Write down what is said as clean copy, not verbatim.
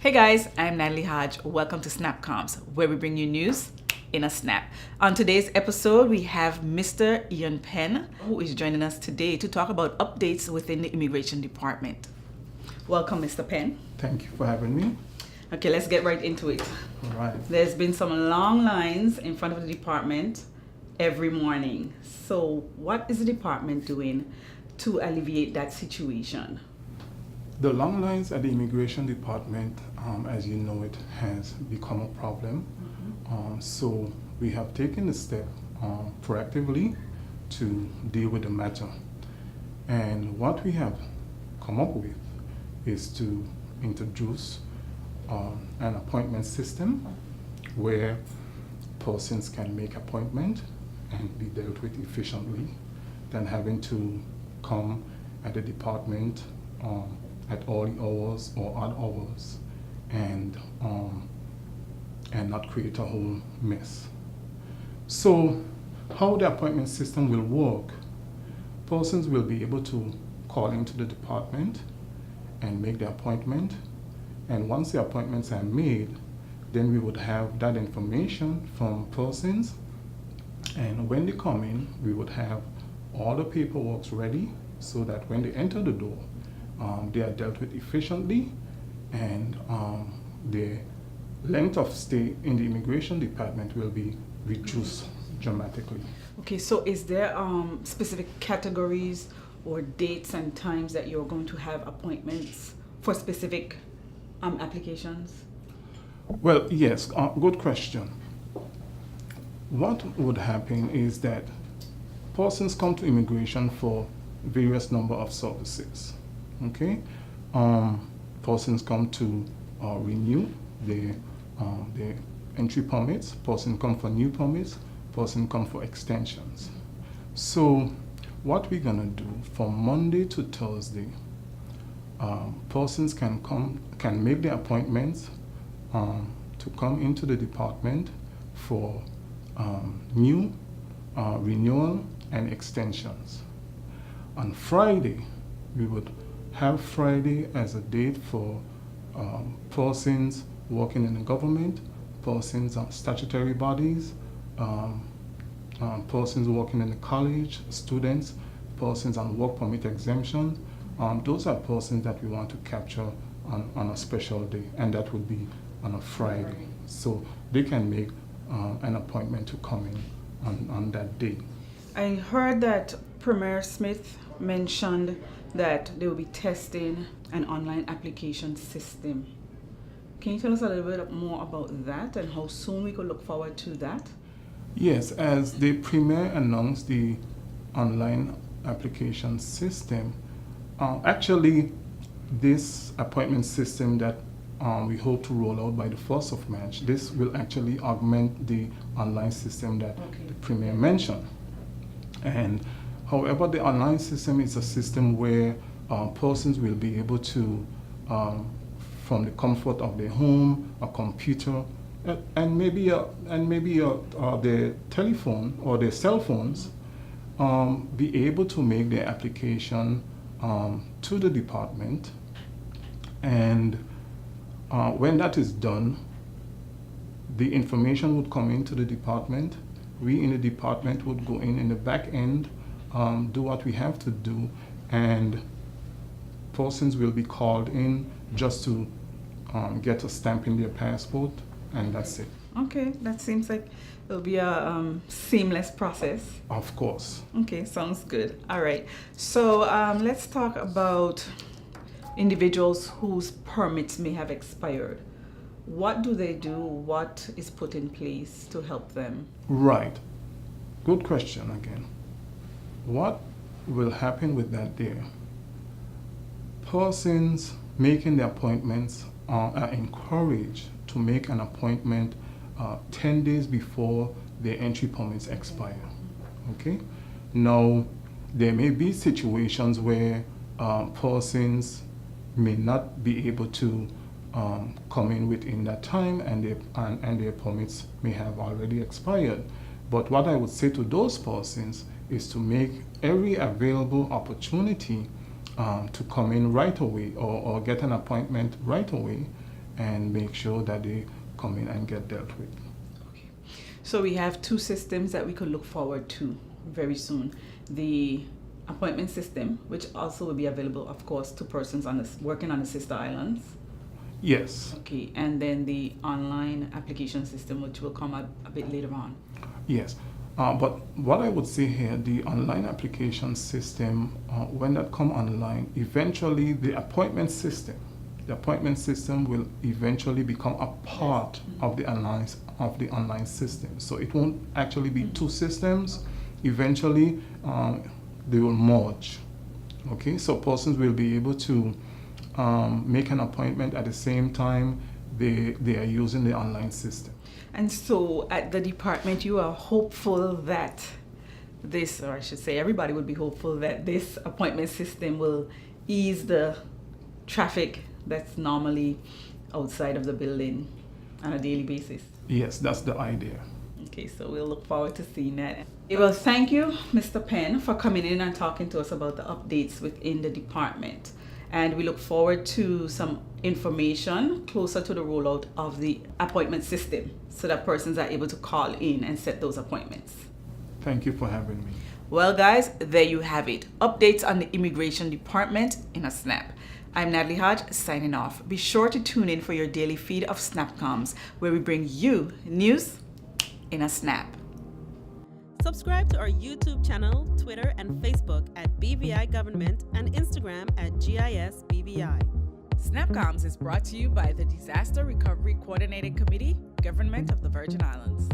Hey guys, I'm Natalie Hodge. Welcome to SnapComms, where we bring you news in a snap. On today's episode, we have Mr. Ian Penn, who is joining us today to talk about updates within the Immigration Department. Welcome, Mr. Penn. Thank you for having me. Okay, let's get right into it. All right. There's been some long lines in front of the department every morning. So what is the department doing to alleviate that situation? The long lines at the Immigration Department, as you know, it has become a problem. So we have taken the step proactively to deal with the matter. And what we have come up with is to introduce an appointment system where persons can make appointment and be dealt with efficiently than having to come at the department at all hours or odd hours and not create a whole mess. So how the appointment system will work, persons will be able to call into the department and make the appointment, and once the appointments are made, then we would have that information from persons, and when they come in, we would have all the paperwork ready so that when they enter the door, they are dealt with efficiently, and the length of stay in the Immigration Department will be reduced dramatically. Okay, so is there specific categories or dates and times that you're going to have appointments for specific applications? Well, yes, good question. What would happen is that persons come to immigration for various number of services. Okay, persons come to renew the entry permits. Persons come for new permits. Persons come for extensions. So, what we're gonna do from Monday to Thursday, persons can make the appointments to come into the department for new, renewal, and extensions. On Friday, we would have Friday as a date for persons working in the government, persons on statutory bodies, persons working in the college, students, persons on work permit exemption. Those are persons that we want to capture on a special day, and that would be on a Friday. So they can make an appointment to come in on that day. I heard that Premier Smith mentioned that they will be testing an online application system. Can you tell us a little bit more about that and how soon we could look forward to that? Yes, as the Premier announced the online application system, actually this appointment system that we hope to roll out by the 1st of March, this will actually augment the online system that the Premier mentioned. And however, the online system is a system where persons will be able to, from the comfort of their home, a computer, and maybe their telephone or their cell phones, be able to make their application to the department. And when that is done, the information would come into the department. We in the department would go in the back end, do what we have to do, and persons will be called in just to get a stamp in their passport, and that's it. Okay, that seems like it'll be a seamless process. Of course. Okay, sounds good. All right, so let's talk about individuals whose permits may have expired. What do they do? What is put in place to help them? Right. Good question again. What will happen with that there? Persons making the appointments are encouraged to make an appointment 10 days before their entry permits expire. Okay? Now, there may be situations where persons may not be able to come in within that time, and their permits may have already expired. But what I would say to those persons is to make every available opportunity to come in right away or get an appointment right away, and make sure that they come in and get dealt with. Okay. So we have two systems that we could look forward to very soon. The appointment system, which also will be available, of course, to persons working on the sister islands. Yes. Okay, and then the online application system, which will come up a bit later on. Yes. But what I would say here, the online application system, when that come online, eventually the appointment system will eventually become a part of the online system. So it won't actually be two systems. Eventually, they will merge. Okay, so persons will be able to make an appointment at the same time they are using the online system. And so at the department, you are hopeful that this, or I should say everybody would be hopeful that this appointment system will ease the traffic that's normally outside of the building on a daily basis. Yes, that's the idea. Okay, so we'll look forward to seeing that. Well, thank you, Mr. Penn, for coming in and talking to us about the updates within the department. And we look forward to some information closer to the rollout of the appointment system so that persons are able to call in and set those appointments. Thank you for having me. Well, guys, there you have it. Updates on the immigration department in a snap. I'm Natalie Hodge, signing off. Be sure to tune in for your daily feed of SnapComms, where we bring you news in a snap. Subscribe to our YouTube channel, Twitter, and Facebook at BVI Government and Instagram at GISBVI. SnapComms is brought to you by the Disaster Recovery Coordinating Committee, Government of the Virgin Islands.